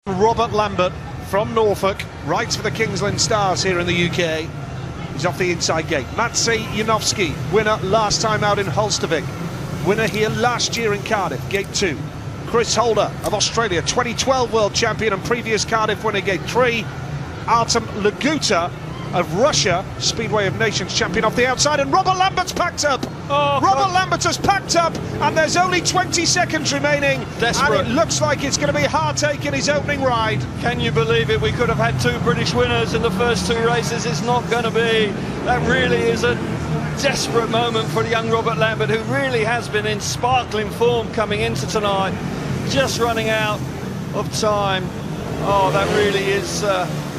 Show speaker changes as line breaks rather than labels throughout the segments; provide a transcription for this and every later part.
Robert Lambert from Norfolk rides for the Kingsland Stars here in the UK. He's off the inside gate. Maciej Janowski, winner last time out in Hulstevik. Winner here last year in Cardiff, gate 2. Chris Holder of Australia, 2012 world champion and previous Cardiff winner, gate 3. Artem Laguta of Russia, Speedway of Nations champion off the outside, and Robert Lambert's packed up. Robert Lambert has packed up, and there's only 20 seconds remaining.
Desperate.
And it looks like it's going to be Heartache in his opening ride.
Can you believe it? We could have had 2 British winners in the first 2 races. It's not going to be. That really is a desperate moment for young Robert Lambert, who really has been in sparkling form coming into tonight, just running out of time. Oh, that really is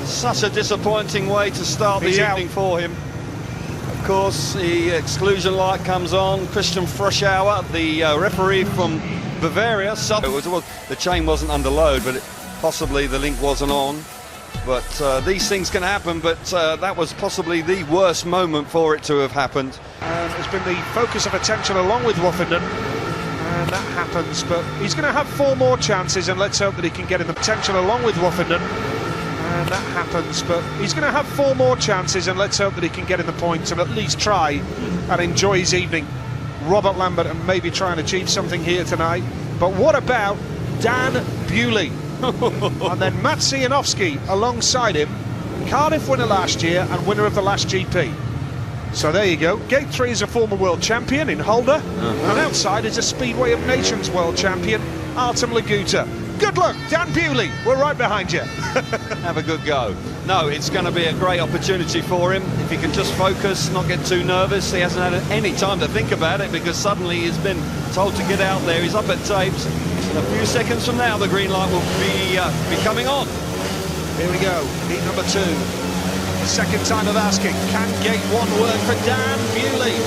such a disappointing way to start the evening for him. Of course, the exclusion light comes on. Christian Froschauer, the referee from Bavaria, the chain wasn't under load, but possibly the link wasn't on. But these things can happen, but that was possibly the worst moment for it to have happened.
And it's been the focus of attention along with Woffenden. And that happens, but he's going to have 4 more chances, and let's hope that he can get in the potential along with Woffenden. And that happens, but he's going to have 4 more chances, and let's hope that he can get in the points and at least try and enjoy his evening. Robert Lambert, and maybe try and achieve something here tonight. But what about Dan Bewley? And then Maciej Janowski alongside him, Cardiff winner last year and winner of the last GP. So there you go. Gate 3 is a former world champion in Holder, and outside is a Speedway of Nations world champion, Artem Laguta. Good luck, Dan Bewley. We're right behind you.
Have a good go. No, it's going to be a great opportunity for him if he can just focus, not get too nervous. He hasn't had any time to think about it because suddenly he's been told to get out there. He's up at tapes. And a few seconds from now, the green light will be coming on.
Here we go. Heat number 2. Second time of asking. Can gate 1 work for Dan Bewley?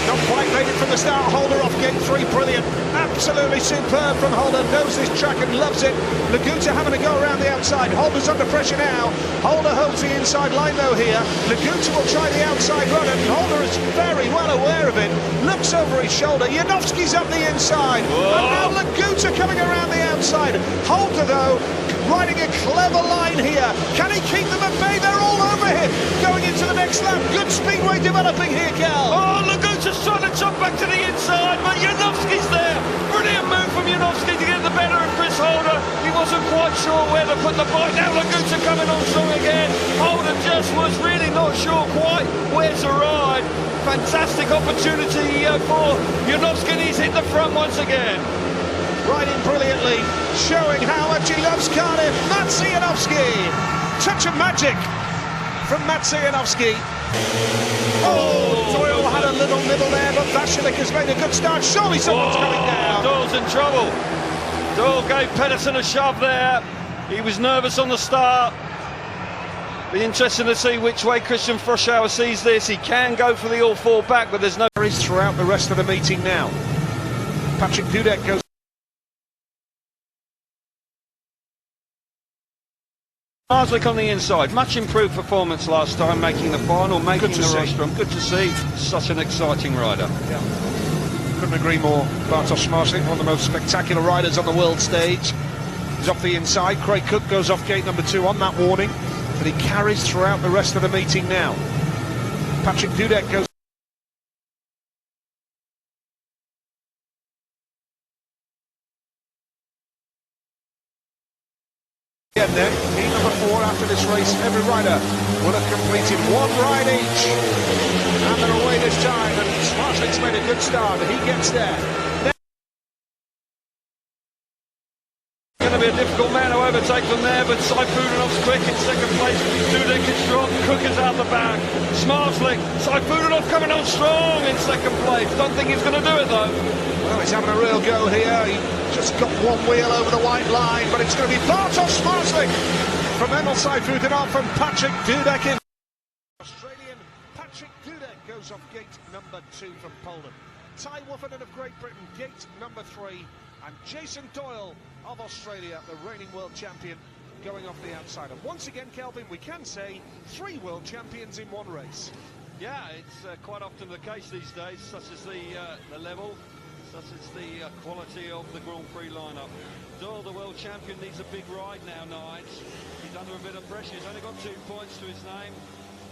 Not quite made it from the start. Holder off gate 3, brilliant. Absolutely superb from Holder. Knows this track and loves it. Laguta having to go around the outside. Holder's under pressure now. Holder holds the inside line though here. Laguta will try the outside run, and Holder is very well aware of it. Looks over his shoulder. Janowski's up the inside. Whoa. And now Laguta coming around the outside. Holder though, riding a clever line here. Can he keep them at bay? They're all over him. Going into the next lap. Good speedway developing here, Cal.
Oh, Laguta's trying to chop back to the inside, but Janowski's there. Brilliant move from Janowski to get the better of Chris Holder. He wasn't quite sure where to put the bike. Now Laguta coming on strong again. Holder just was really not sure quite where to ride. Fantastic opportunity for Janowski. He's hit the front once again.
Riding brilliantly, showing how much he loves Cardiff. Maciej Janowski. Touch of magic from Maciej Janowski. Oh, Doyle had a little nibble there, but Vasilik has made a good start. Surely someone's coming down.
Doyle's in trouble. Doyle gave Pedersen a shove there. He was nervous on the start. Be interesting to see which way Christian Froschauer sees this. He can go for the all-4 back, but there's no...
Throughout the rest of the meeting now. Patrick Dudek goes...
Marslick on the inside, much improved performance last time, making the final, making the rostrum. Good to see, such an exciting rider.
Yeah. Couldn't agree more. Bartosz Marslick, one of the most spectacular riders on the world stage. He's off the inside. Craig Cook goes off gate number 2 on that warning, but he carries throughout the rest of the meeting now. Patrick Dudek goes... Again then, heat number 4 after this race. Every rider will have completed 1 ride each. And they're away this time, and Marslick's made a good start, but he gets there.
Going to be a difficult man to overtake from there, but Saifudinov's quick in second place. Dudek is strong, Cook is out the back. Smarslick, Saifudinov coming on strong in second place. Don't think he's going to do it though.
Well, he's having a real go here. He just got 1 wheel over the white line, but it's going to be Bartosz Marslick from Emil Saifudinov and Patrick Dudek in. Australian Patrick Dudek goes off gate number 2 from Poland. Ty Woffenden of Great Britain, gate number 3. And Jason Doyle of Australia, the reigning world champion, going off the outside. And once again, Kelvin, we can say 3 world champions in 1 race.
Yeah, it's quite often the case these days, such as the level. Such is the quality of the Grand Prix lineup. Doyle, the world champion, needs a big ride now, Nige. He's under a bit of pressure. He's only got 2 points to his name.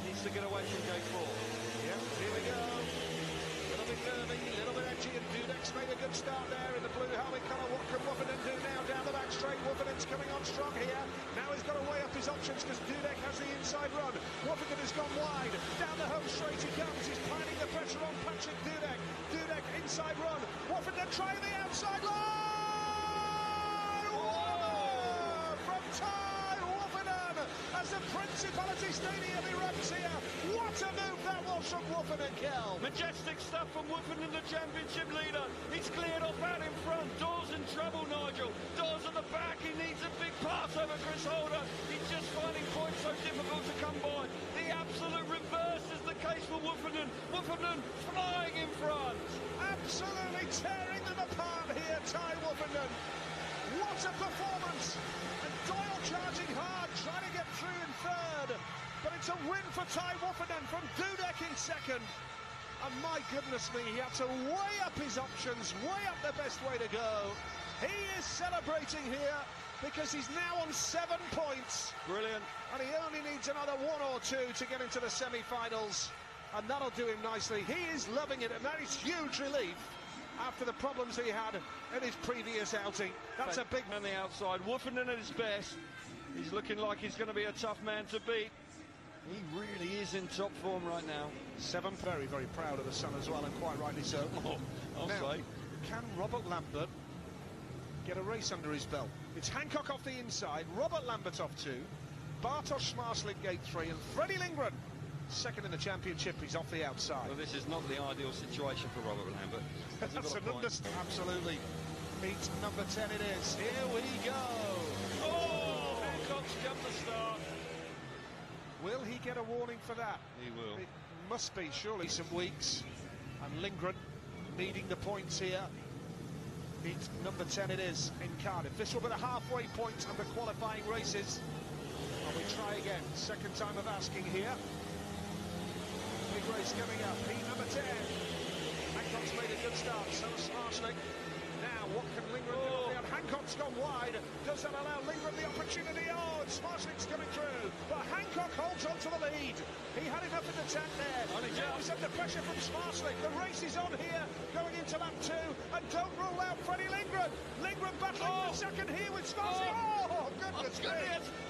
Needs to get away from gate 4.
Yep, here we go. A little bit nervy, a little bit edgy, and Dudek's made a good start there in the blue helmet colour. What can Woffinden do now down the back straight? Woffenden's coming on strong here. Now he's got to weigh up his options because Dudek has the inside run. Woffinden has gone wide. Down the home straight he comes. He's piling the pressure on Patrick Dudek. Dudek inside run. Woffenden trying the outside line. Whoa! From Ty Woffenden as the Principality Stadium erupts here. What a move that was from Woffenden, Kel.
Majestic stuff from Woffenden, the championship leader. He's cleared off out in front. Doyle's in trouble, Nigel. Doyle's at the back. He needs a big pass over Chris Holder. He's just finding points so difficult to come by. The absolute reverse is the case for Woffenden. Woffenden flying in front.
Absolutely tearing them apart here, Ty Woffenden. What a performance! And Doyle charging hard, trying to get through in third. But it's a win for Ty Woffenden from Dudek in second. And my goodness me, he had to weigh up his options, weigh up the best way to go. He is celebrating here because he's now on 7 points.
Brilliant.
And he only needs another 1 or 2 to get into the semi-finals. And that'll do him nicely. He is loving it, and that is huge relief after the problems he had in his previous outing. That's a big
man on the outside. Woffenden at his best. He's looking like he's going to be a tough man to beat. He really is in top form right now.
7, very, very proud of the son as well, and quite rightly so.
I'll say.
Can Robert Lambert get a race under his belt? It's Hancock off the inside, Robert Lambert off 2, Bartosz Smarslik gate 3, and Freddie Lindgren second in the championship. He's off the outside.
Well, this is not the ideal situation for Robert Lambert.
That's an understatement. Absolutely. Meet number 10 it is. Here we go.
Oh, Hancock's jumped the start.
Will he get a warning for that?
He will.
It must be, surely, some weeks. And Lindgren needing the points here. Meet number 10 it is in Cardiff. This will be the halfway point of the qualifying races. And we try again. Second time of asking here. Big race coming up. Heat number 10. Hancock's made a good start. So Smarslik. Now, what can Lindgren do? And Hancock's gone wide. Does that allow Lindgren the opportunity? Oh, and Smarslik's coming through. But Hancock holds on to the lead. He had enough in the tank there. Now he's under pressure from Smarslik. The race is on here, going into lap 2. And don't rule out Freddie Lindgren. Lindgren battling for second here with Smarslik. Oh, goodness me.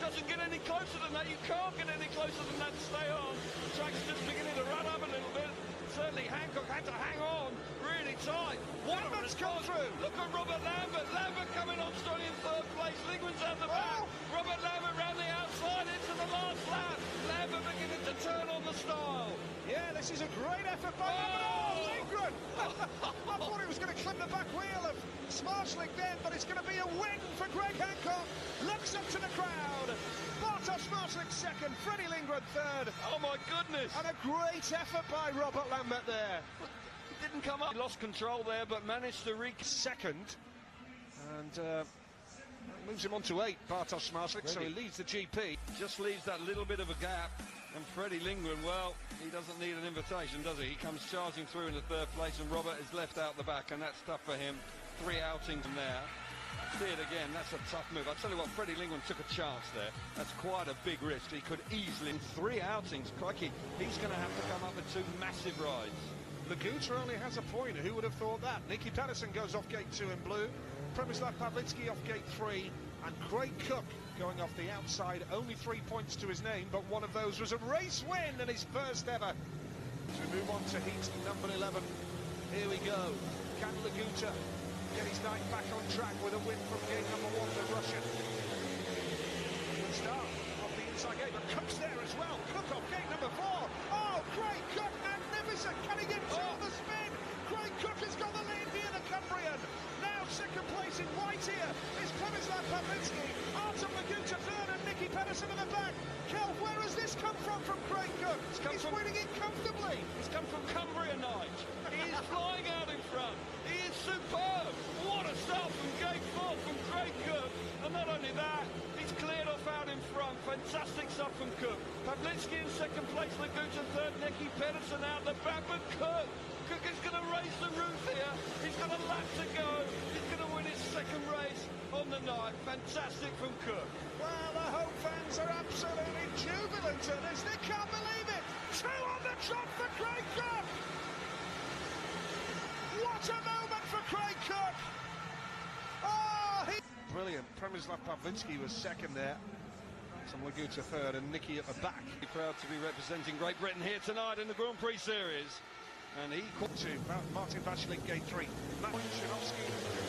Doesn't get any closer than that. You can't get any closer than that to stay on. The track's just beginning to run up a little bit. Certainly Hancock had to hang on really tight.
Lambert's come through.
Look at Robert Lambert. Lambert coming on strong in third place. Lindgren's out the back. Robert Lambert round the outside into the last lap. Lambert beginning to turn on the style.
Yeah, this is a great effort by Lambert. Oh, Lindgren! I thought he was going to clip the back wheel of Smarslik then, but it's going to be a win for Greg Hancock. Looks up to the crowd. Bartosz Smarslik second, Freddie Lindgren third.
Oh my goodness!
And a great effort by Robert Lambert there.
He didn't come up. He lost control there, but managed to reach
second. And moves him on to 8, Bartosz Smarslik, so he leads the GP.
Just leaves that little bit of a gap. And Freddie Lindgren, well, he doesn't need an invitation, does he? He comes charging through into third place, and Robert is left out the back, and that's tough for him. 3 outings from there. See it again, that's a tough move. I tell you what, Freddie Lindgren took a chance there. That's quite a big risk. He could easily, in 3 outings, crikey, he's going to have to come up with 2 massive rides.
Laguta only has a point. Who would have thought that? Nicky Pedersen goes off gate 2 in blue. Przemysław Pawlicki off gate 3. And Craig Cook going off the outside. Only 3 points to his name, but one of those was a race win and his first ever. To move on to heat number 11. Here we go. Can Laguta get his night back on track with a win from gate number 1, the Russian? Good start off the inside gate, but Cook's there as well. Cook off gate number 4. Oh, Craig Cook, magnificent, cutting into the spin. Craig Cook has got the lead here, the Cumbrian. Now second place in white here is Przemysław Pawlicki. Artem Laguta third and Nicky Pedersen in the back. Kel, where has this come from Craig Cook? He's winning it comfortably.
He's come from Cumbria, Nige. He is flying out in front. He is superb. What a start from gate 4 from Craig Cook. And not only that, he's cleared off out in front. Fantastic stuff from Cook. Pawlicki in second place, Laguta third, Nicky Pedersen out the back, but Cook is going to raise the roof here. He's got a lap to go. He's going to win his second race on the night. Fantastic from Cook.
Well, the home fans are absolutely jubilant at this. They can't believe it. 2 on the trot for Craig Cook. What a moment for Craig Cook. Oh, brilliant. Przemysław Pawlicki was second there. Some Laguta third and Nicky at the back.
Proud to be representing Great Britain here tonight in the Grand Prix series. And he
caught to Martin Vasilek, gate 3. Matt Shanovsky,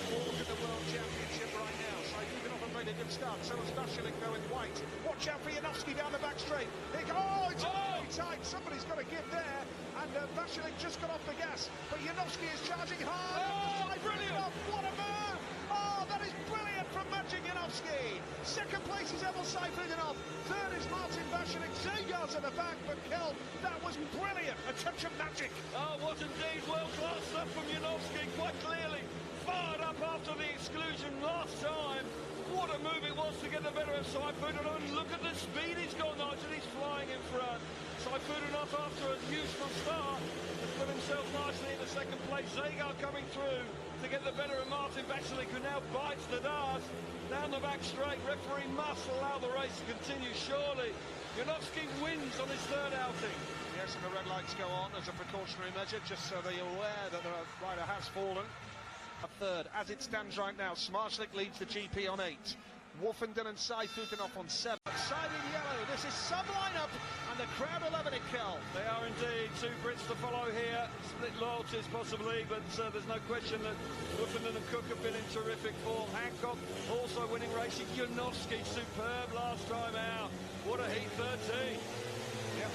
fourth in the World Championship right now. Saifullinov made a good start. So has Vasilek going white. Watch out for Yanovsky down the back straight. It's very tight. Somebody's got to give there. And Vasilek just got off the gas. But Yanovsky is charging hard.
Oh, brilliant!
What a move! Oh, that is brilliant from Maciej Janowski. Second place is Emil Saifullinov. Third is Martin Vasilek. 2 yards at the back, but Kel, that was brilliant. A touch of magic.
Oh, what indeed world-class stuff from Janowski, quite clearly. Fired up after the exclusion last time. What a move it was to get the better of Saifullinov. Look at the speed he's got, Nigel. He's flying in front. Saifullinov, after a useful start, has put himself nicely in the second place. Zagar coming through to get the better of Martin Vasilek, who now bites the dust down the back straight. Referee must allow the race to continue, surely. Janowski wins on his third outing.
Yes, and the red lights go on as a precautionary measure, just so they're aware that the rider has fallen. A third, as it stands right now, Smarslik leads the GP on 8. Woffenden and Saifullinov on 7. Side in yellow, this is some lineup, and the crowd are loving it, Kel.
They are indeed. 2 Brits to follow here. Split loyalties possibly, but there's no question that Woffenden and Cook have been in terrific form. Hancock also winning racing. Janowski superb last time out. What a heat 13.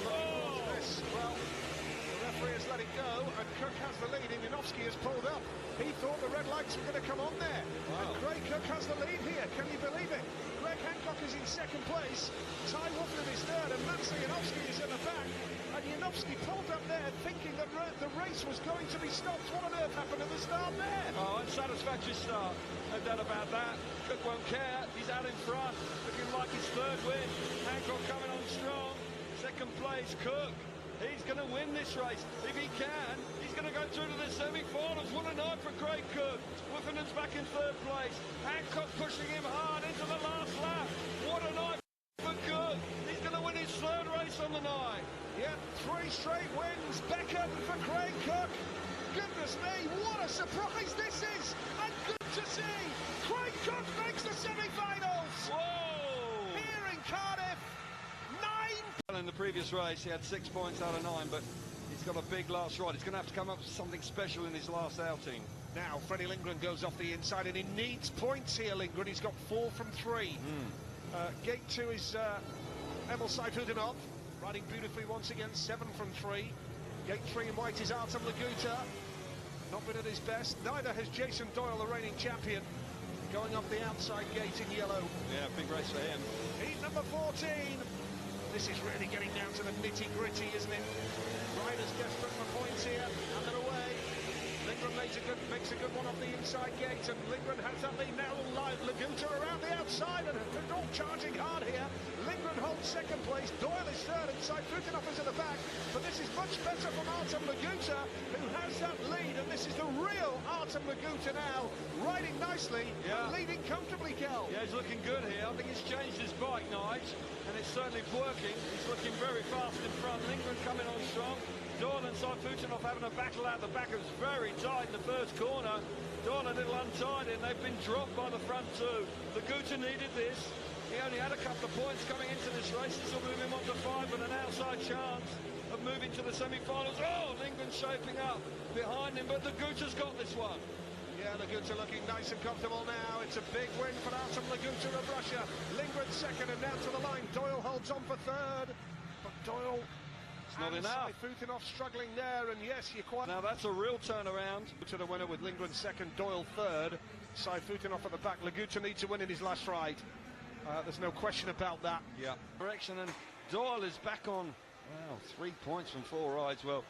Well, the referee has let it go, and Cook has the lead, and Janowski has pulled up. He thought the red lights were going to come on there.
Wow.
And Craig Cook has the lead here, can you believe it? Greg Hancock is in second place, Ty Woffenden is third, and Maciej Janowski is in the back. And Janowski pulled up there thinking that the race was going to be stopped. What on earth happened at the start there?
Oh, unsatisfactory start, no doubt about that. Cook won't care, he's out in front, looking like his third win. Hancock coming on strong. Second place, Cook. He's going to win this race. If he can, he's going to go through to the semi-finals. What a night for Craig Cook. Woofenden's back in third place. Hancock pushing him hard into the last lap. What a night for Cook. He's going to win his third race on the night.
Yeah, 3 straight wins. Beckett for Craig Cook. Goodness me, what a surprise this is. And good to see. Craig Cook makes the semi-finals.
Whoa!
Here in Cardiff. 9.
In the previous race, he had 6 points out of 9, but he's got a big last ride. He's going to have to come up with something special in his last outing.
Now, Freddie Lindgren goes off the inside, and he needs points here, Lindgren. He's got 4 from 3. Gate 2 is Emil Saifullinov, riding beautifully once again, 7 from 3. Gate 3 in white is Artem Laguta, not been at his best. Neither has Jason Doyle, the reigning champion, going off the outside gate in yellow.
Yeah, big race for him.
Heat number 14. This is really getting down to the nitty-gritty, isn't it? Riders desperate for points here, and they're away. Lindgren makes a good one off the inside gate, and Lindgren has that lead now. Laguta around the outside, and they're all charging hard here. Lindgren holds second place, Doyle is third, and Saifullinov is at the back. But this is much better from Artem Laguta, who has that lead, and this is the real Artem Laguta now, riding nicely, and leading comfortably, Kel.
Yeah, he's looking good here. I think he's changed his bike, Nige, and it's certainly working. He's looking very fast in front. Lindgren coming on strong. Doyle and Saifullinov having a battle out the back. It was very tight in the first corner. Doyle a little untidy, and they've been dropped by the front two. Laguta needed this. He only had a couple of points coming into this race. This will move him on to 5 with an outside chance of moving to the semi-finals. Oh, Lindgren's shaping up behind him, but Laguta's got this one.
Yeah, Laguta looking nice and comfortable now. It's a big win for Artem Laguta of Russia. Lindgren second, and now to the line. Doyle holds on for third, but Doyle...
Not enough.
Saifullinov struggling there, and yes, you're quite...
Now that's a real turnaround.
To the winner with Lindgren second, Doyle third. Saifullinov at the back. Laguta needs to win in his last ride. There's no question about that.
Yeah. Direction, and Doyle is back on, well, 3 points from 4 rides. Well,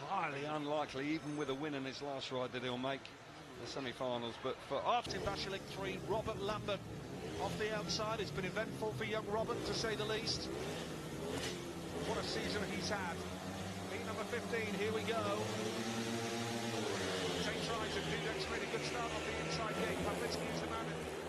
highly unlikely, even with a win in his last ride, that he'll make the semi-finals. But for
Martin Vasilek 3, Robert Lambert off the outside. It's been eventful for young Robert, to say the least. What a season he's had. Heat number 15, here we go. tries, and Dudek's made a good start off the inside gate. Pavlitsky is the man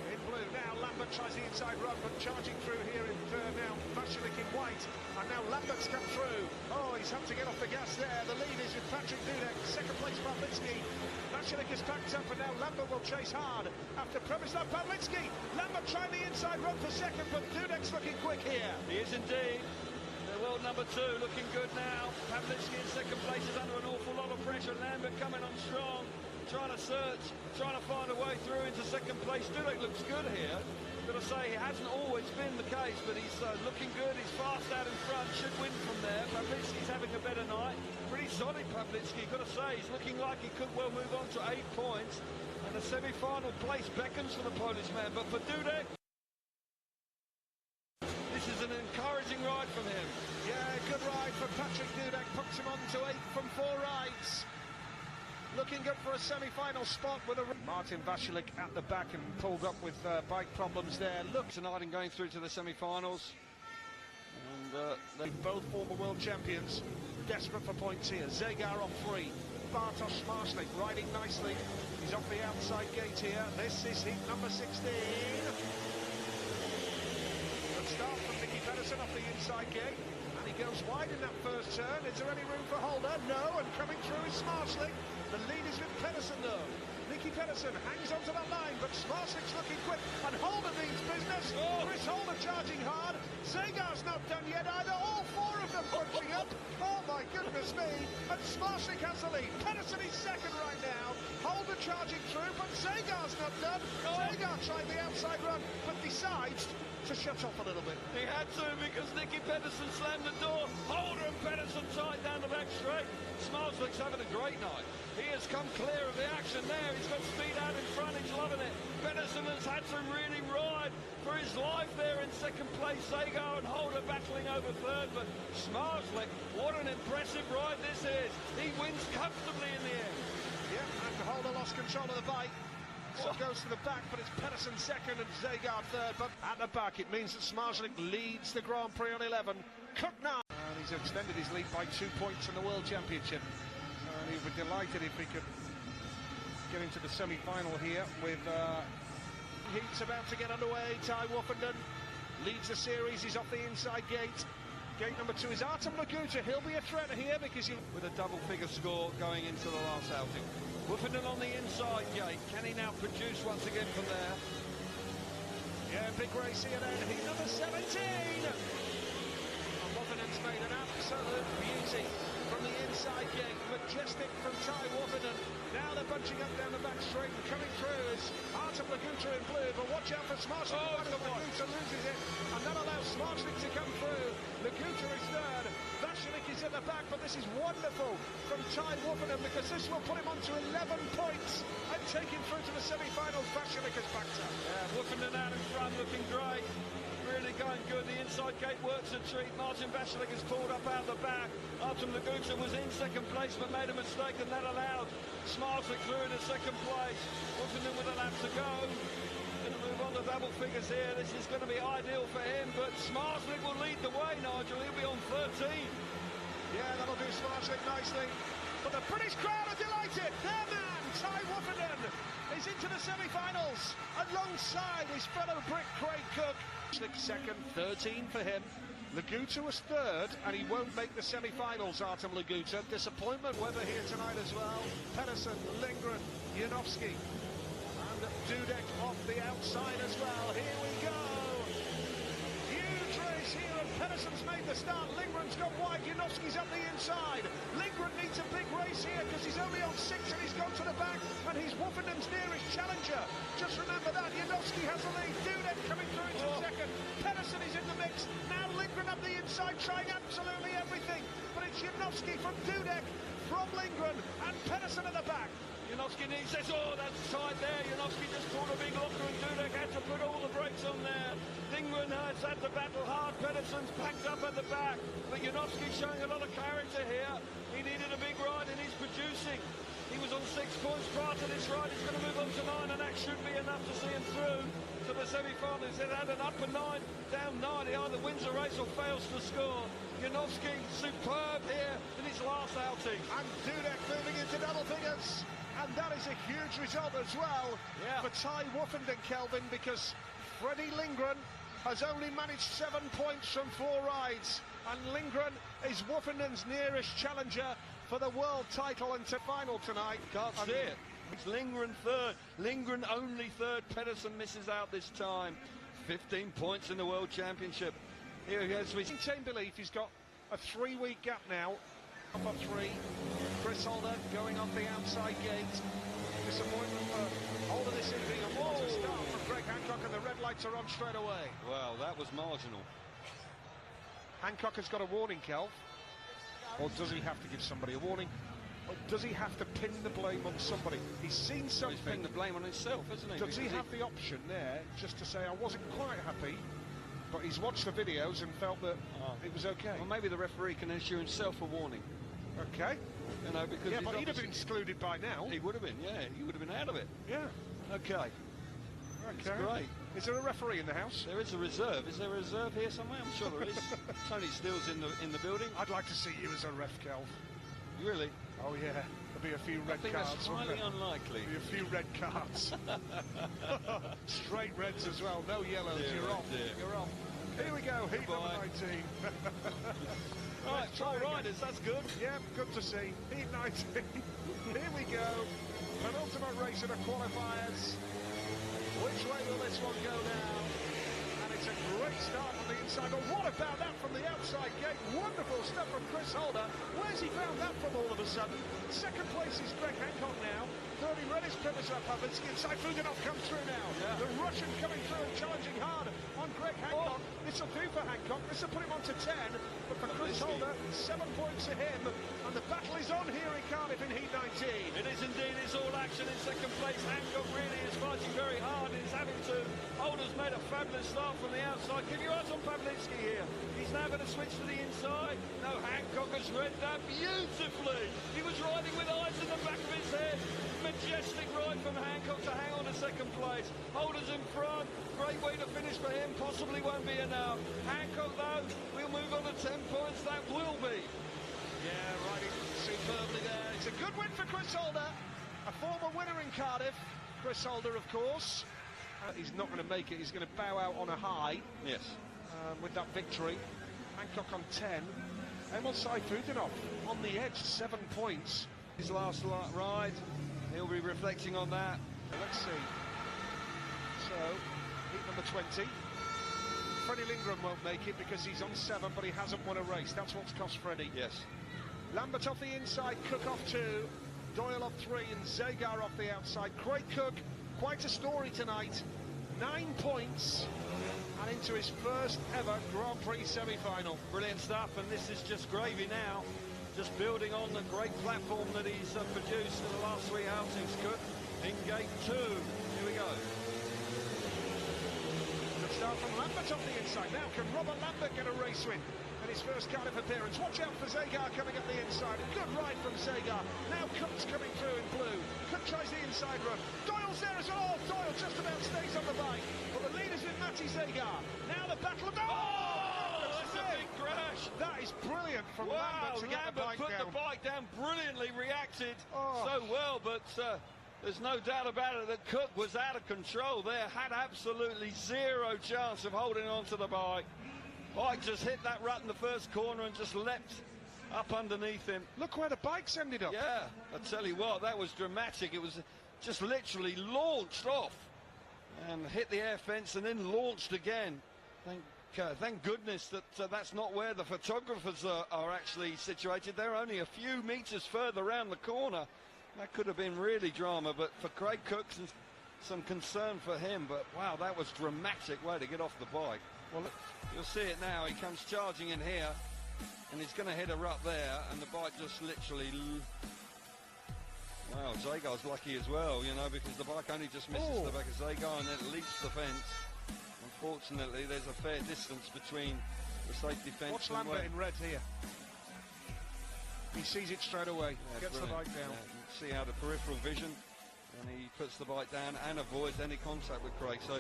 in blue. Now Lambert tries the inside run, but charging through here in third now. Vašilik in white, and now Lambert's come through. Oh, he's had to get off the gas there. The lead is with Patrick Dudek. Second place Pavlitsky. Vašilik is packed up, and now Lambert will chase hard after Przemysław Pavlitsky. Lambert trying the inside run for second, but Dudek's looking quick here.
He is indeed. The world number 2 looking good now. Pavlitsky in second place is under an awful lot of pressure. Lambert coming on strong, trying to search, trying to find a way through into second place. Dudek looks good here. Got to say, it hasn't always been the case, but he's looking good. He's fast out in front, should win from there. Pavlitsky's having a better night. Pretty solid, Pavlitsky. Got to say, he's looking like he could well move on to 8 points. And the semi-final place beckons for the Polish man. But for Dudek, this is an encouraging ride from him.
Yeah, good ride for Patrick Dudek. Puts him on to 8 from 4 rides. Looking good for a semi-final spot with a... Martin Vašilik at the back and pulled up with bike problems there. Look
Tonight and going through to the semi-finals. And
they both former world champions. Desperate for points here. Zegar on 3. Bartosz Marslik riding nicely. He's off the outside gate here. This is heat number 16. Start from Nicky Pedersen off the inside gate, and he goes wide in that first turn. Is there any room for Holder? No, and coming through is Smarslik. The lead is with Pedersen though. Nicky Pedersen hangs onto that line, but Smarslik's looking quick, and Holder means business. Chris Holder charging hard. Zegar's not done yet either. All 4 of them punching up. Oh my goodness me. And Smarslik has the lead. Pedersen is second right now. Holder charging through, but Zegar's not done. Zegar tried the outside run, but decides to shut off a little bit.
he had to, because Nicky Pedersen slammed the door. Holder and Pedersen tied down the back straight. Smarslik's having a great night. He has come clear of the action there. He's got speed out in front. He's loving it. Pedersen has had to really ride for his life there in second place. Zegar and Holder battling over third, but Smarslik, what an impressive ride this is. He wins comfortably in the end.
Yeah, and Holder lost control of the bike. So goes to the back, but it's Pedersen second and Zegar third. But at the back, it means that Smarslik leads the Grand Prix on 11. Cook 9. And he's extended his lead by 2 points in the World Championship. And he'd be delighted if he could get into the semi-final here with heats about to get underway. Ty Woffenden leads the series. He's off the inside gate. Gate number 2 is Artem Laguta. He'll be a threat here because he...
With a double-figure score going into the last outing. Woffenden on the inside gate. Can he now produce once again from there?
Yeah, big race here then. Heat number 17. And Woffenden's made an absolute beauty from the inside gate. Majestic from Ty Woffenden. Now they're bunching up down the back straight, and coming through is Artem Laguta in blue, but watch out for Smarslik. Laguta loses it, and that allows Smarslik to come through. Laguta is third. Vašilik is at the back, but this is wonderful from Ty Woffenden, because this will put him on to 11 points and take him through to the semi-finals. Vašilik has backed up.
Yeah, Woffenden out in front, looking great. Really going good. The inside gate works a treat. Martin Vašilik has pulled up out the back. Artem Laguta was in second place but made a mistake, and that allowed Smarslik through into second place. Woffenden with a lap to go. Going to move on to double figures here. This is going to be ideal for him, but Smarslik will lead the way, Nigel. He'll be on 13.
Yeah, that'll do Smarslik nicely. But the British crowd are delighted. Their man, Ty Woffenden, is into the semi-finals alongside his fellow Brit Craig Cook. Second, 13 for him. Laguta was third, and he won't make the semi-finals, Artem Laguta. Disappointment weather here tonight as well. Pedersen, Lindgren, Janowski, and Dudek off the outside as well. Here we go. Huge race here, and Pedersen's made the start. Lindgren's gone wide, Janowski's up the inside. Lindgren needs a big race here because he's only on 6 and he's gone to the back, and he's Woffenden's nearest challenger. Just remember that. Janowski has the lead. Dudek coming through into second. Pedersen is in the mix. Now Lindgren up the inside trying absolutely everything, but it's Janowski from Dudek, from Lindgren, and Pedersen at the back.
Janowski says, oh, that's tight there. Janowski just pulled a big locker, and Dudek had to put all the brakes on there. Lindgren has had to battle hard. Pedersen's packed up at the back, but Janowski's showing a lot of character here. He needed a big ride, and he's producing. He was on 6 points prior to this ride. He's going to move on to 9, and that should be enough to see him through to the semi-finals. He's had an up and 9, down 9. He either wins the race or fails to score. Janowski superb here in his last outing.
And Dudek moving into double figures. And that is a huge result as well for Ty Woofenden, Kelvin, because Freddie Lindgren has only managed 7 points from 4 rides, and Lindgren is Woofenden's nearest challenger for the world title and final tonight.
Can't see it. It's Lindgren third. Lindgren only third. Pedersen misses out this time. 15 points in the World Championship. Here he is.
Maintain belief. He's got a 3-week gap now. Up on 3. Chris Holder going off the outside gate. Disappointment for Holder this evening. And what a start from Greg Hancock, and the red lights are on straight away.
Well, that was marginal.
Hancock has got a warning, Kelv. Or does he have to give somebody a warning? Or does he have to pin the blame on somebody? He's seen something.
He's pinned the blame on himself, hasn't he?
Does he have the option there just to say, I wasn't quite happy, but he's watched the videos and felt that it was okay?
Well, maybe the referee can issue himself a warning.
Okay.
You know, because
but he'd have been excluded by now.
He would have been, he would have been out of it.
Yeah.
Okay.
That's
great.
Is there a referee in the house?
There is a reserve. Is there a reserve here somewhere? I'm sure there is. Tony Steele's in the building.
I'd like to see you as a ref, Kelv.
Really?
Oh yeah. There'll be a few red
I think
cards.
That's highly unlikely.
There'll be a few red cards. Straight reds as well. No yellows. You're off. You're off. Okay. Here we go. Heat number 19.
Right, all riders. That's good.
Yeah, good to see. Heat 19. Here we go. Penultimate race in the qualifiers. Which way will this one go now? And it's a great start on the inside. But what about that from the outside gate? Wonderful stuff from Chris Holder. Where's he found that from all of a sudden? Second place is Greg Hancock now. Third in red is Primoža Pavlinsky, and Saifuganov comes through now. The Russian coming through and challenging hard on Greg Hancock. This will do for Hancock. This will put him on to 10. But for Chris Holder, 7 points to him. And the battle is on here in Cardiff in Heat 19.
It is indeed. It's all action in second place. Hancock really is fighting very hard. He's having to. Holder's made a fabulous start from the outside. Keep your eyes on Pavlinsky here. He's now going to switch to the inside. No, Hancock has read that beautifully. He was riding with eyes in the back of his head. Majestic ride from Hancock to hang on to second place. Holder's in front. Great way to finish for him. Possibly won't be enough. Hancock, though, we'll move on to 10 points. That will be.
Yeah, riding superbly there. It's a good win for Chris Holder. A former winner in Cardiff. Chris Holder, of course. He's not going to make it. He's going to bow out on a high.
Yes.
With that victory. Hancock on 10. Emil Saifuganov on the edge, 7 points.
His last ride. He'll be reflecting on that.
Let's see. So, heat number 20. Freddie Lindgren won't make it because he's on 7, but he hasn't won a race. That's what's cost Freddie.
Yes.
Lambert off the inside, Cook off 2, Doyle off 3, and Zagar off the outside. Craig Cook, quite a story tonight. 9 points, and into his first ever Grand Prix semi-final.
Brilliant stuff, and this is just gravy now. Just building on the great platform that he's produced in the last 3 outings. Cook in gate 2. Here we go.
Good start from Lambert off the inside. Now can Robert Lambert get a race win in his first Cardiff appearance? Watch out for Zagar coming up the inside. A good ride from Zagar. Now Cook's coming through in blue. Cook tries the inside run. Doyle's there as well. Oh, Doyle just about stays on the bike. But the lead is with Matty Zagar. Now the battle of...
That's a big crash.
That is brilliant from Lambert to get the bike down.
The bike down brilliantly, reacted so well, but there's no doubt about it that Cook was out of control there, had absolutely zero chance of holding on to the bike. Bike just hit that rut in the first corner and just leapt up underneath him.
Look where the bikes ended up.
Yeah, I tell you what, that was dramatic. It was just literally launched off and hit the air fence and then launched again. Thank goodness that that's not where the photographers are actually situated. They're only a few metres further around the corner. That could have been really drama, but for Craig Cook, some concern for him. But wow, that was dramatic way to get off the bike. Well, you'll see it now. He comes charging in here, and he's going to hit a rut there, and the bike just literally... Wow, Zagar's lucky as well, you know, because the bike only just misses the back of Zagar and then leaps the fence. Unfortunately, there's a fair distance between the safety fence.
Watch Lambert in red here. He sees it straight away, gets the bike down.
Yeah, you can see how the peripheral vision, and he puts the bike down and avoids any contact with Craig. So,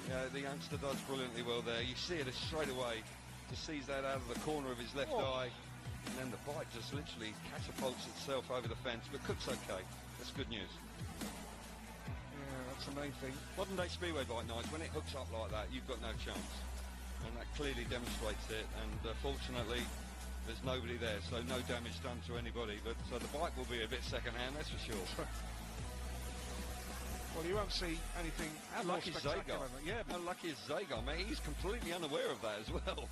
yeah, the youngster does brilliantly well there. You see it straight away. Just sees that out of the corner of his left eye. and then the bike just literally catapults itself over the fence, but Cook's okay. That's good news.
Yeah, that's the main thing.
Modern day speedway bike nights, when it hooks up like that, you've got no chance, and that clearly demonstrates it. And fortunately, there's nobody there, so no damage done to anybody. But so the bike will be a bit second-hand, that's for sure.
Well, you won't see anything.
How lucky is Zagar?
Yeah,
how lucky is Zagar? Mate, he's completely unaware of that as well.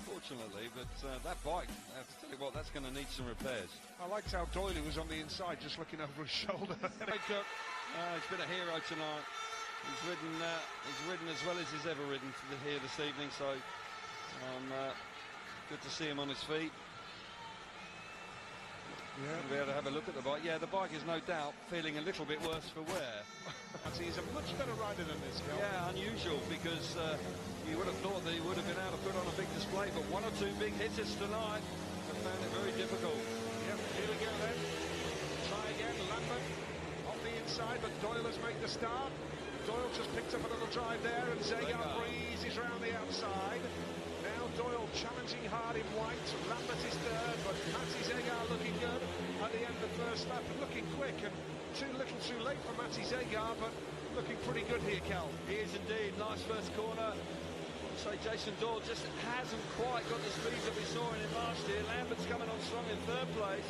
Fortunately, but that bike, I have to tell you what, that's going to need some repairs.
I liked how Doyle was on the inside, just looking over his shoulder.
He's been a hero tonight. He's ridden as well as he's ever ridden here this evening. So good to see him on his feet.
Yeah,
we'll be able to have a look at the bike. Yeah, the bike is no doubt feeling a little bit worse for wear.
He's a much better rider than this guy.
Yeah, unusual, because you would have thought that he would have been able to put on a big display, but one or two big hitters tonight have found it very difficult.
Yep, here we go then. Try again, Lambert off the inside, but Doyle has made the start. Doyle just picked up a little drive there, and Zagar breezes round the outside. Now Doyle challenging hard in white. Lambert is third, but Matty Zagar looking good at the end of the first lap, and looking quick, and too little too late for Matty Zagar, but looking pretty good here, Cal.
He is indeed. Nice first corner. So Jason Doyle just hasn't quite got the speed that we saw in him last year. Lambert's coming on strong in third place.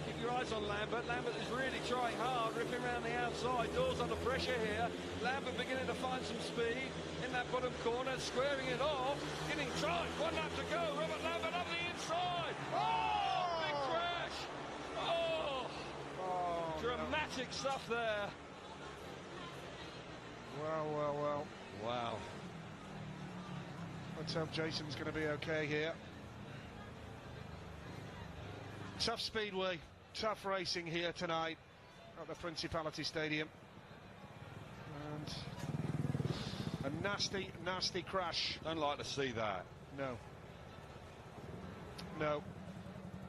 Keep your eyes on Lambert. Lambert is really trying hard, ripping around the outside. Doyle's under pressure here. Lambert beginning to find some speed in that bottom corner, squaring it off, getting tight. 1 lap to go. Robert Lambert up the inside. Oh, big crash. Oh, dramatic stuff there.
Well.
Wow.
Let's hope Jason's going to be okay here. Tough speedway, tough racing here tonight at the Principality Stadium. And a nasty, nasty crash.
Don't like to see that.
No.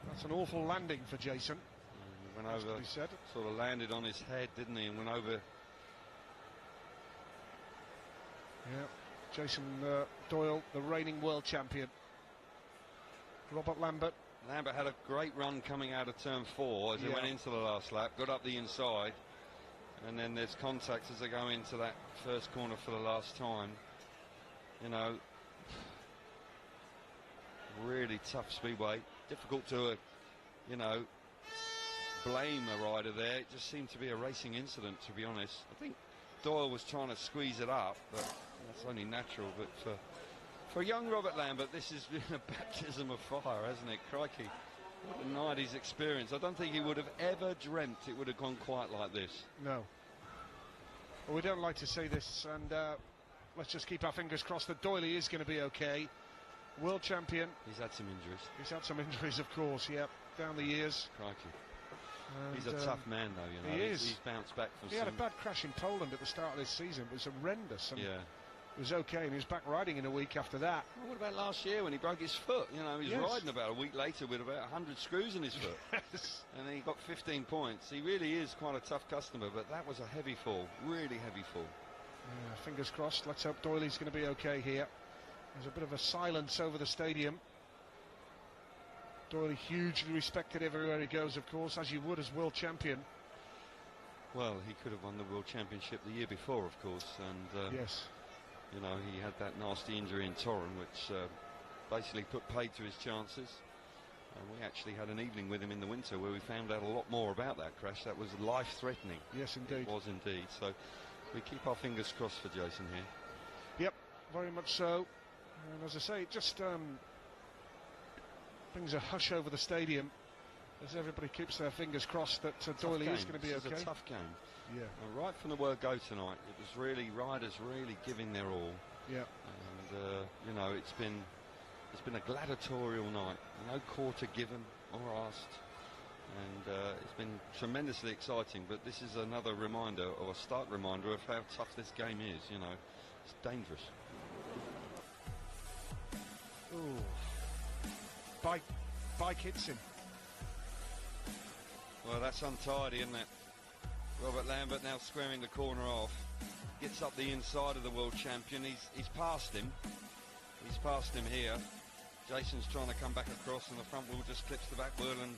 That's an awful landing for Jason.
He went over, sort of landed on his head, didn't he, and went over.
Yeah, Jason Doyle, the reigning world champion. Robert Lambert.
Lambert had a great run coming out of turn 4 as he went into the last lap, got up the inside, and then there's contact as they go into that first corner for the last time. You know, really tough speedway. Difficult to, blame a rider there. It just seemed to be a racing incident, to be honest. I think Doyle was trying to squeeze it up, but that's only natural. But for young Robert Lambert, this has been a baptism of fire, hasn't it? Crikey, what a night he's experienced. I don't think he would have ever dreamt it would have gone quite like this.
No. Well, we don't like to say this, and let's just keep our fingers crossed that Doyle is going to be okay. World champion.
He's had some injuries.
He's had some injuries, of course, down the years.
Crikey.
And,
he's a tough man, though, you know.
He is.
He's bounced back from
He had a bad crash in Poland at the start of this season. It was horrendous. And it was okay, and he was back riding in a week after that.
Well, what about last year when he broke his foot? You know, he was riding about a week later with about 100 screws in his foot. And then he got 15 points. He really is quite a tough customer, but that was a heavy fall, really heavy fall.
Yeah, fingers crossed. Let's hope Doyley's going to be okay here. There's a bit of a silence over the stadium. Doyle hugely respected everywhere he goes, of course, as you would as world champion.
Well, he could have won the world championship the year before, of course, and
yes,
you know, he had that nasty injury in Torren, which basically put paid to his chances. And we actually had an evening with him in the winter where we found out a lot more about that crash. That was life-threatening.
Yes, indeed.
It was indeed. So we keep our fingers crossed for Jason here.
Yep, very much so. And as I say, it just brings a hush over the stadium as everybody keeps their fingers crossed that Doyle is going to be okay.
It's a tough game.
Yeah.
And right from the word go tonight, it was really riders really giving their all.
Yeah.
And you know, it's been a gladiatorial night. No quarter given or asked. And it's been tremendously exciting. But this is another reminder, or a stark reminder, of how tough this game is. You know, it's dangerous.
Ooh. Bike hits him.
Well, that's untidy, isn't it? Robert Lambert now squaring the corner off. Gets up the inside of the world champion. He's passed him. He's passed him here. Jason's trying to come back across, and the front wheel just clips the back wheel and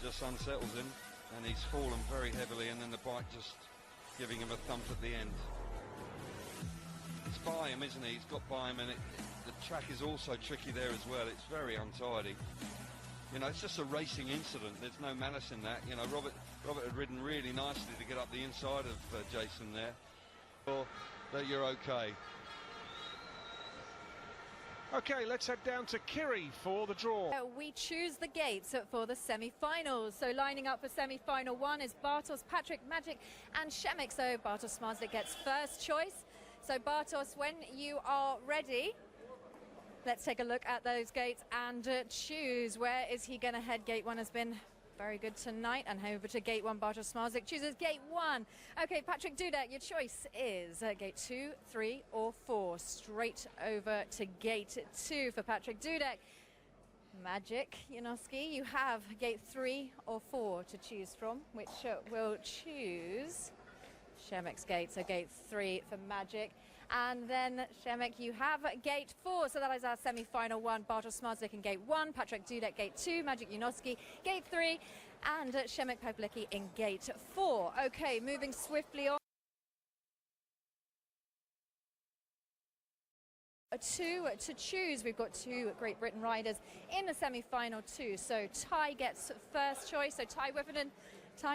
just unsettles him, and he's fallen very heavily, and then the bike just giving him a thump at the end. It's by him, isn't he? He's got by him, and the track is also tricky there as well. It's very untidy. You know, it's just a racing incident. There's no malice in that. You know, Robert had ridden really nicely to get up the inside of Jason there. Or that you're okay.
Okay, let's head down to Kiri for the draw.
We choose the gates for the semi-finals. So lining up for semi-final 1 is Bartos, Patrick, Magic and Shemek. So Bartos Smarslik gets first choice. So Bartos, when you are ready, let's take a look at those gates and choose. Where is he going to head? Gate 1 has been very good tonight. And over to gate 1, Bartos Smarslik chooses gate 1. Okay, Patrick Dudek, your choice is gate 2, 3 or 4. Straight over to gate 2 for Patrick Dudek. Magic Janoski, you have gate 3 or 4 to choose from, which will choose Shemek's gate, so gate 3 for Magic. And then Shemek, you have gate 4, so that is our semi-final 1. Bartos Smarslik in gate 1, Patrick Dudek gate 2, Magic Janoski gate 3, and Shemek Pavlicki in gate 4. Okay, moving swiftly on. 2 to choose. We've got 2 Great Britain riders in the semi-final 2. So Ty gets first choice. So Ty Whiffenden, Ty,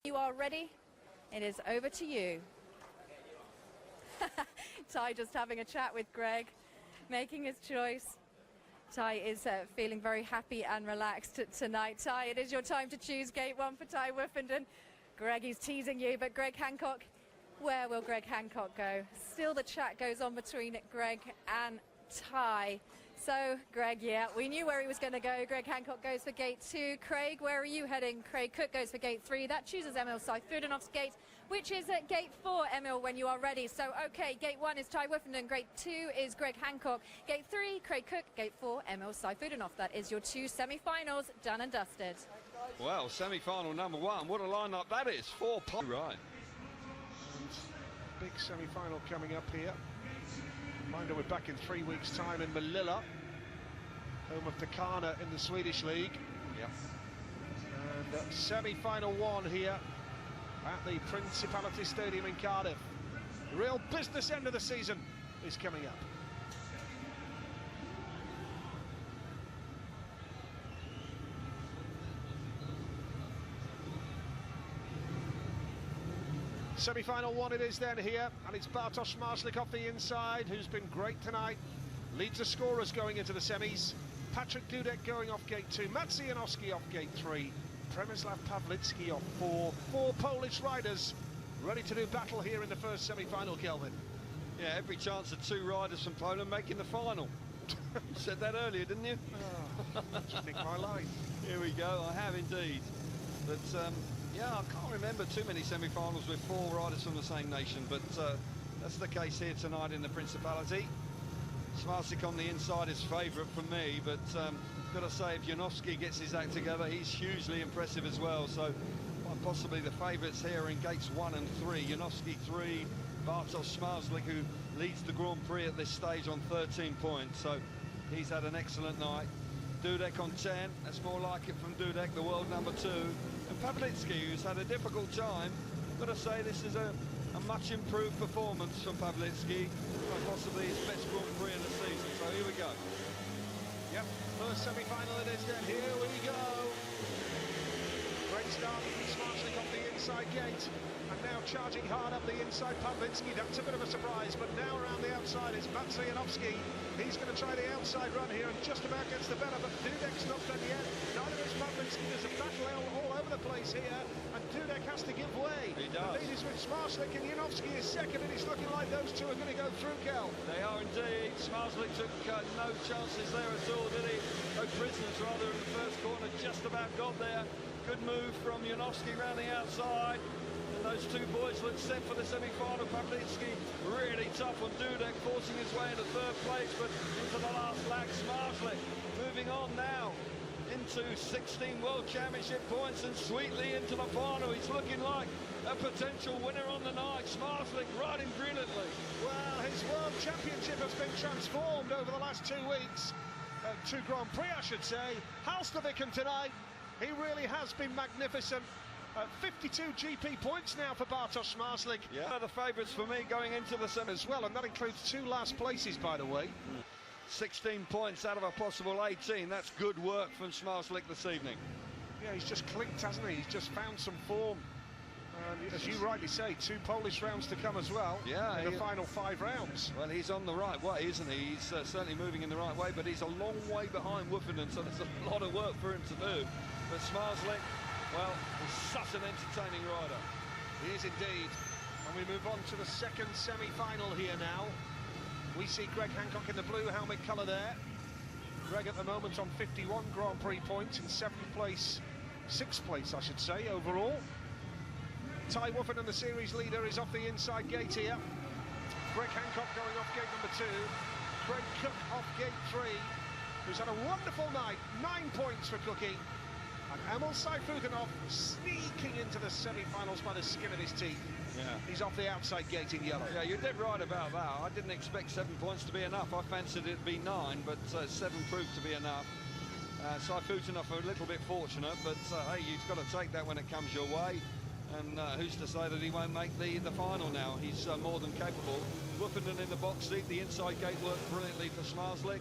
you are ready? It is over to you. Ty just having a chat with Greg, making his choice. Ty is feeling very happy and relaxed tonight. Ty, it is your time to choose gate 1 for Ty Whiffenden. Greg, he's teasing you, but Greg Hancock, where will Greg Hancock go? Still the chat goes on between Greg and Ty. So, Greg, yeah, we knew where he was going to go. Greg Hancock goes for gate 2. Craig, where are you heading? Craig Cook goes for gate 3. That chooses Emil Saifudinov's gate, which is at gate 4, Emil, when you are ready. So, okay, gate 1 is Ty Whiffenden. Gate 2 is Greg Hancock. Gate 3, Craig Cook. Gate 4, Emil Saifudinov. That is your 2 semi-finals done and dusted.
Well, semi-final number 1. What a lineup that is. 4 points. Right.
Big semi-final coming up here. Reminder, we're back in 3 weeks' time in Melilla, home of Takana in the Swedish League.
Yep.
And semi-final 1 here at the Principality Stadium in Cardiff. The real business end of the season is coming up. Semi-final 1 it is then here, and it's Bartos Smarslik off the inside, who's been great tonight. Leads the scorers going into the semis. Patrick Dudek going off gate 2, Mats Janowski off gate 3, Przemysław Pawlicki off 4. 4 Polish riders ready to do battle here in the first semi-final, Kelvin.
Yeah, every chance of 2 riders from Poland making the final. You said that earlier, didn't you?
Oh, just nicked my line.
Here we go, I have indeed. But yeah, I can't remember too many semi-finals with 4 riders from the same nation, but that's the case here tonight in the Principality. Smarslik on the inside is favourite for me, but got to say, if Janowski gets his act together, he's hugely impressive as well. So possibly the favourites here in gates 1 and 3. Janowski 3, Bartos Smarslik, who leads the Grand Prix at this stage on 13 points. So he's had an excellent night. Dudek on 10, that's more like it from Dudek, the world number 2. And Pavlicki, who's had a difficult time. Got to say, this is a much improved performance from Pavlicki, possibly his best Grand Prix of the season. So here we go.
Yep, first semi-final it is then. Here we go. Great start from Smarslik off the inside gate, and now charging hard up the inside Pavlicki. That's a bit of a surprise, but now around the outside is Mats Janowski. He's going to try the outside run here and just about gets the better, but Dudek's not done yet. Neither is Pavlicki. There's a battle all over the place here, and Dudek has to give way.
He does.
The lead is with Smarslik, and Janowski is second, and it's looking like those two are going to go through, Kel.
They are indeed. Smarslik took no chances there at all, did he? No prisoners, rather, in the first corner. Just about got there. Good move from Janowski round the outside. And those 2 boys look set for the semi-final. Pavlicki really tough on Dudek, forcing his way into 3rd place, but into the last lap, Smarslik moving on now into 16 World Championship points and sweetly into the final. He's looking like a potential winner on the night. Smarslick riding brilliantly.
Well, his World Championship has been transformed over the last 2 weeks. 2 Grand Prix, I should say. Halsterviken tonight, he really has been magnificent. 52 GP points now for Bartosz Smarslick.
Yeah, the favourites for me going into the semi
as well, and that includes 2 last places, by the way.
16 points out of a possible 18. That's good work from Smarslick this evening.
Yeah, he's just clicked, hasn't he? He's just found some form. And as you rightly say, 2 Polish rounds to come as well.
Yeah,
in the final 5 rounds.
Well, he's on the right way, isn't he? He's certainly moving in the right way, but he's a long way behind Woffinden, so there's a lot of work for him to do. But Smarslick, well, he's such an entertaining rider.
He is indeed. And we move on to the second semi-final here now. We see Greg Hancock in the blue helmet colour there. Greg at the moment on 51 Grand Prix points in 7th place, 6th place I should say, overall. Ty Woffinden, the series leader, is off the inside gate here. Greg Hancock going off gate number 2. Craig Cook off gate 3, who's had a wonderful night, 9 points for Cookie. And Emil Sayfutdinov sneaking into the semi-finals by the skin of his teeth.
Yeah.
He's off the outside gate in yellow.
Yeah, you're dead right about that. I didn't expect 7 points to be enough. I fancied it'd be 9, but 7 proved to be enough. Sayfutdinov a little bit fortunate, but hey, you've got to take that when it comes your way. And who's to say that he won't make the final now? He's more than capable. Woffinden in the box seat. The inside gate worked brilliantly for Smarslick.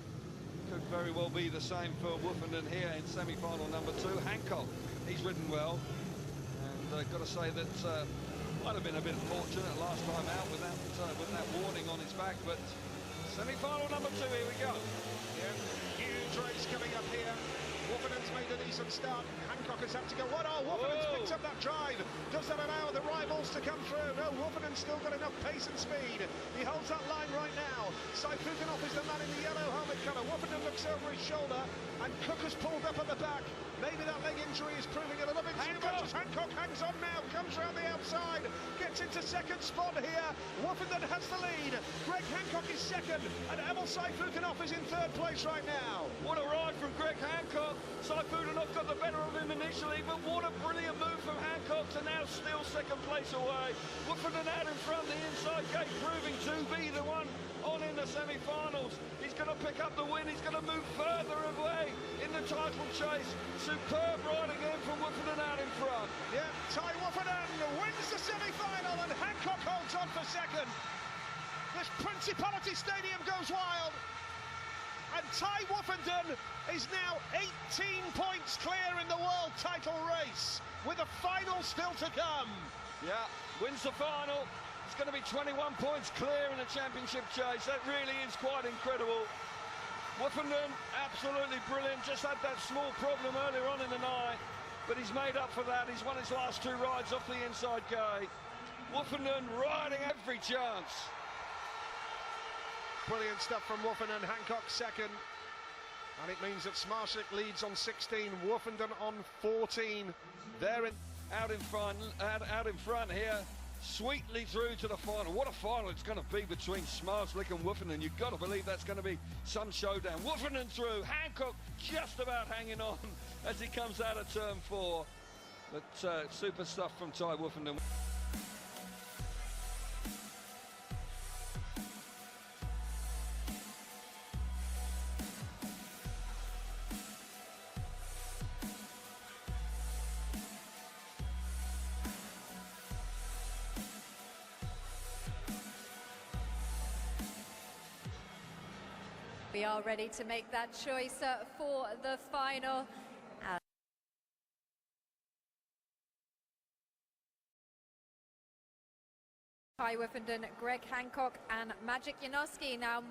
Could very well be the same for Woffinden here in semi-final number 2. Hancock, he's ridden well, and got to say that might have been a bit fortunate last time out with that warning on his back, but semi-final number 2, here we go.
Yeah, huge race coming up here. Woffinden's made a decent start. Hancock has had to go. What? Oh, Woffinden's picked up that drive. Does that allow the rivals to come through? No, Woffinden's still got enough pace and speed. He holds that line right now. Sayfutdinov is the man in the yellow helmet colour. Woffinden looks over his shoulder, and Cook has pulled up at the back. Maybe that leg injury is proving a little bit too much as Hancock hangs on now, comes round the outside, gets into second spot here. Woffinden has the lead. Greg Hancock is second, and Emil Sayfutdinov is in 3rd place right now.
What a ride from Greg Hancock. Sayfutdinov got the better of him initially, but what a brilliant move from Hancock to now still 2nd place away. Woffinden out in front, the inside gate proving to be the one on in the semi-finals. He's going to pick up the win. He's going to move further away in the title chase. Superb ride again from Woffinden out in front.
Yeah, Ty Woffinden wins the semi-final and Hancock holds on for 2nd. This Principality Stadium goes wild. And Ty Woffinden is now 18 points clear in the world title race, with the final still to come.
Yeah, wins the final. It's going to be 21 points clear in the championship chase. That really is quite incredible. Woffinden, absolutely brilliant. Just had that small problem earlier on in the night, but he's made up for that. He's won his last 2 rides off the inside gate. Woffinden riding every chance.
Brilliant stuff from Woffinden. Hancock 2nd, and it means that Smarslick leads on 16, Woffinden on 14.
They're out in front here, sweetly through to the final. What a final it's going to be between Smarslick and Woffinden. You've got to believe that's going to be some showdown. Woffinden through, Hancock just about hanging on as he comes out of turn 4. But super stuff from Ty Woffinden.
We are ready to make that choice for the final. Ty Woffinden, Greg Hancock and Maciej Janowski. Now,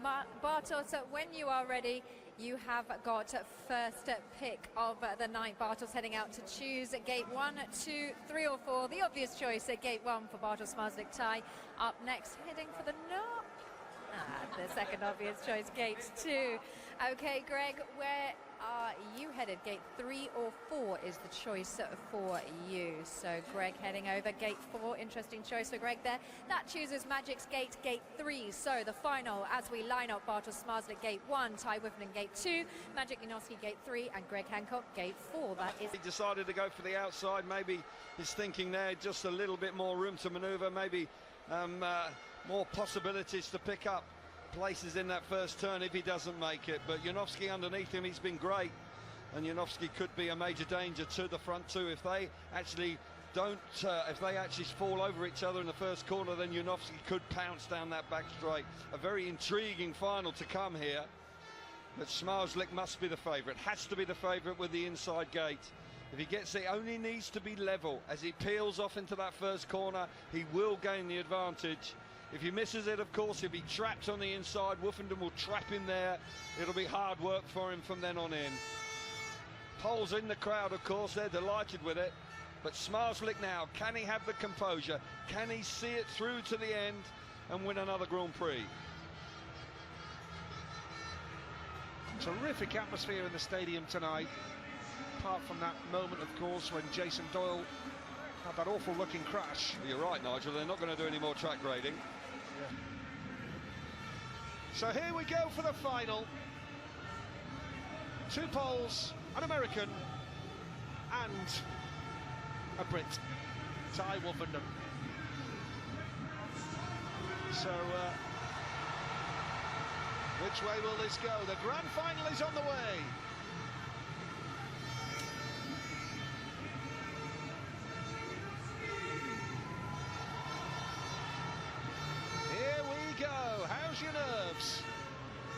Bartosz, when you are ready, you have got first pick of the night. Bartosz heading out to choose gate 1, 2, 3 or 4. The obvious choice at gate 1 for Bartosz Smarslick. Ty up next, heading for the The second obvious choice, gate 2. Okay, Greg, where are you headed? Gate 3 or 4 is the choice for you. So Greg heading over gate 4. Interesting choice for Greg there. That chooses Magic's gate 3. So the final as we line up: Bartosz Zmarzlik gate 1, Ty Woffinden gate 2, Maciej Janowski gate 3, and Greg Hancock gate 4. That is.
He decided to go for the outside. Maybe he's thinking there just a little bit more room to manoeuvre. Maybe more possibilities to pick up places in that first turn if he doesn't make it. But Janowski underneath him, he's been great, and Janowski could be a major danger to the front two if they actually don't if they actually fall over each other in the first corner. Then Janowski could pounce down that back straight. A very intriguing final to come here, but Zmarzlik must be the favourite, has to be the favourite with the inside gate. If he gets it, only needs to be level. As he peels off into that first corner, he will gain the advantage. If he misses it, of course, he'll be trapped on the inside. Woffinden will trap him there. It'll be hard work for him from then on in. Poles in the crowd, of course, they're delighted with it. But Zmarzlik now, can he have the composure? Can he see it through to the end and win another Grand Prix?
Terrific atmosphere in the stadium tonight. Apart from that moment, of course, when Jason Doyle had that awful looking crash.
You're right, Nigel, they're not going to do any more track grading.
Yeah. So here we go for the final. 2 Poles, an American and a Brit, Ty Woffinden. So which way will this go? The grand final is on the way. Here we go. How's your nerves?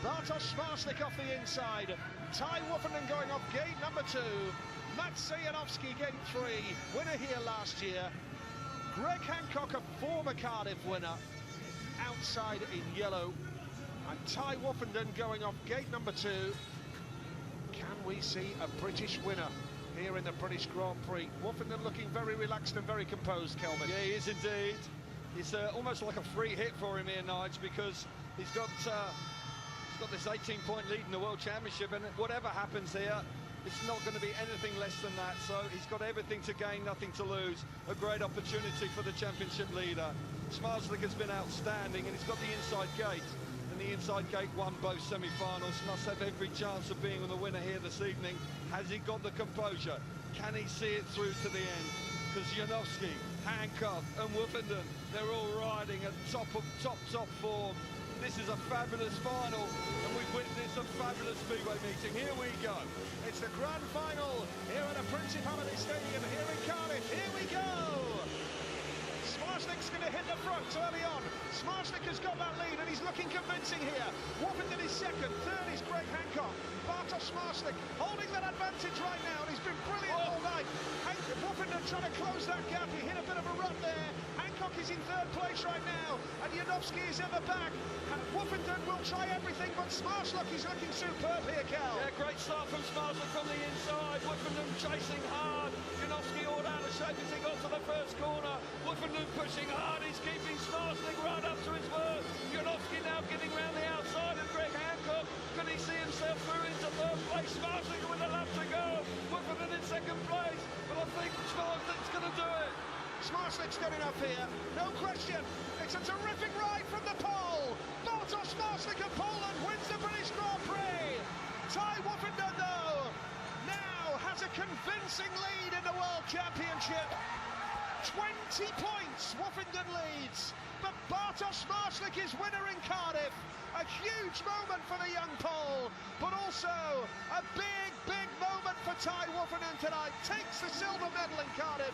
Bartosz Zmarzlik off the inside. Ty Woffinden going off gate number 2. Maciej Janowski gate 3. Winner here last year. Greg Hancock, a former Cardiff winner, outside in yellow. And Ty Woffinden going off gate number 2. Can we see a British winner here in the British Grand Prix? Woffinden looking very relaxed and very composed, Kelvin.
Yeah, he is indeed. It's almost like a free hit for him here, Nige, because he's got this 18-point lead in the World Championship, and whatever happens here, it's not going to be anything less than that. So he's got everything to gain, nothing to lose. A great opportunity for the championship leader. Zmarzlik has been outstanding, and he's got the inside gate. And the inside gate won both semi-finals. Must have every chance of being the winner here this evening. Has he got the composure? Can he see it through to the end? Because Janowski, Hancock and Woffinden, they're all riding at top form. This is a fabulous final, and we've witnessed a fabulous speedway meeting. Here we go.
It's the grand final here at the Principality Stadium here in Cardiff. Here we go. Zmarzlik's going to hit the front early on. Zmarzlik has got that lead, and he's looking convincing here. Woffinden is second, third is Greg Hancock. Bartosz Zmarzlik holding that advantage right now, and he's been brilliant all night. Woffinden trying to close that gap. He hit a bit of a run there. Hancock is in third place right now, and Janowski is in the back. And Woffinden will try everything, but Zmarzlik is looking superb here, Cal.
Yeah, great start from Zmarzlik from the inside. Woffinden chasing hard. Janowski all out of shape as he got to the first corner. Woffinden pushing hard. He's keeping Zmarzlik right up to his work. Janowski now getting round the outside of Greg Hancock. Can he see himself through into third place? Zmarzlik with a lap to go. Woffinden in second place, but I think Zmarzlik's going to do it.
Zmarzlik's done enough here, no question. It's a terrific ride from the pole. Bartosz Zmarzlik of Poland wins the British Grand Prix. Ty Woffinden, though, now has a convincing lead in the World Championship. 20 points Woffinden leads, but Bartosz Zmarzlik is winner in Cardiff. A huge moment for the young Pole, but also a big moment for Ty Woffinden tonight. Takes the silver medal in Cardiff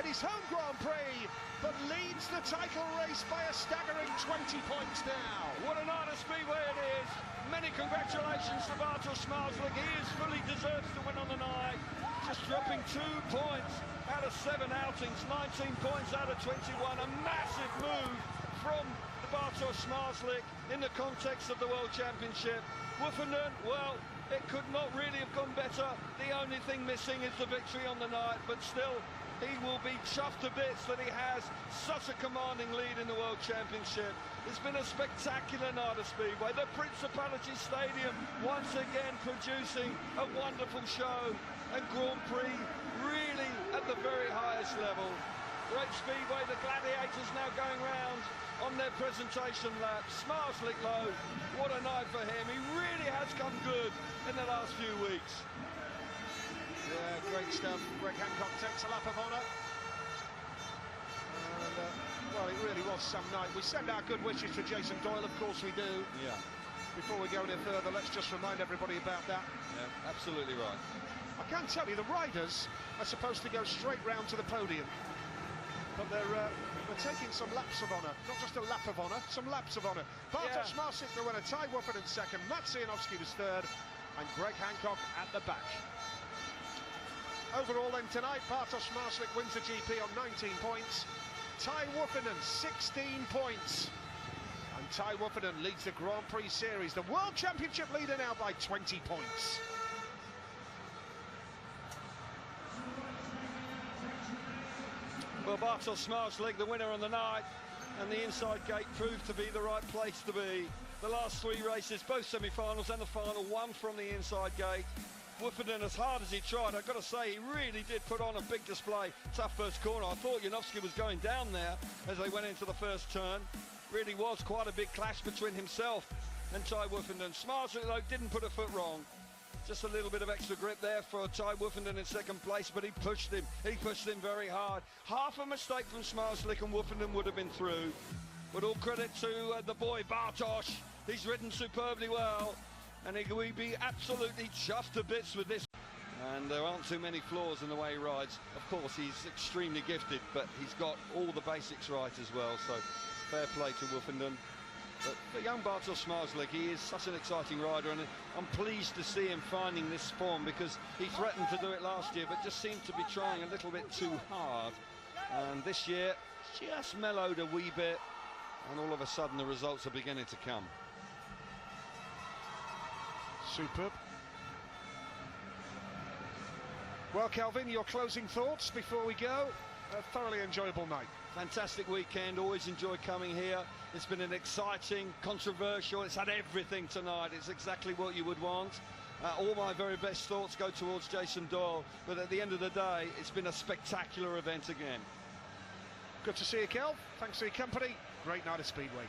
at his home Grand Prix, but leads the title race by a staggering 20 points now.
What a night of speedway it is. Many congratulations to Bartosz Zmarzlik. He is fully deserves to win on the night. Just dropping 2 points out of 7 outings, 19 points out of 21. A massive move from the Bartosz Zmarzlik in the context of the World Championship. Woffinden, well, it could not really have gone better. The only thing missing is the victory on the night, but still he will be chuffed to bits that he has such a commanding lead in the World Championship. It's been a spectacular night of Speedway. The Principality Stadium once again producing a wonderful show, and Grand Prix really at the very highest level. Great Speedway, the Gladiators now going round on their presentation lap. Smarslick low, what a night for him. He really has come good in the last few weeks.
Yeah, great stuff. Greg Hancock takes a lap of honour. And, well, it really was some night. We send our good wishes to Jason Doyle, of course we do.
Yeah.
Before we go any further, let's just remind everybody about that.
Yeah, absolutely right.
I can tell you, the riders are supposed to go straight round to the podium. But they're taking some laps of honour. Not just a lap of honour, some laps of honour. Bartosz Smarslick the winner, Ty Wofford second, Matt Sianowski was third, and Greg Hancock at the back. Overall then tonight, Bartosz Smarslick wins the GP on 19 points, Ty Wofford 16 points, and Ty Wofford leads the Grand Prix Series, the World Championship leader now by 20 points.
Well, Bartosz Smarslick, the winner on the night, and the inside gate proved to be the right place to be. The last three races, both semi-finals and the final, one from the inside gate. Wofford, as hard as he tried, I've got to say, he really did put on a big display. Tough first corner. I thought Janowski was going down there as they went into the first turn. Really was quite a big clash between himself and Ty Wofford. Smarslick, though, didn't put a foot wrong. Just a little bit of extra grip there for Ty Wofford in second place, but he pushed him. He pushed him very hard. Half a mistake from Smarslick and Wofford would have been through. But all credit to the boy Bartosz. He's ridden superbly well, and he will be absolutely chuffed to bits with this. And there aren't too many flaws in the way he rides. Of course, he's extremely gifted, but he's got all the basics right as well. So fair play to Wofford. But young Bartosz Smarslick, he is such an exciting rider, and I'm pleased to see him finding this form, because he threatened to do it last year but just seemed to be trying a little bit too hard, and this year just mellowed a wee bit, and all of a sudden the results are beginning to come.
Superb. Well, Kelvin, your closing thoughts before we go? A thoroughly enjoyable night.
Fantastic weekend, always enjoy coming here. It's been an exciting, controversial, it's had everything tonight. It's exactly what you would want. All my very best thoughts go towards Jason Doyle, but at the end of the day, it's been a spectacular event again.
Good to see you, Kel. Thanks for your company. Great night of Speedway.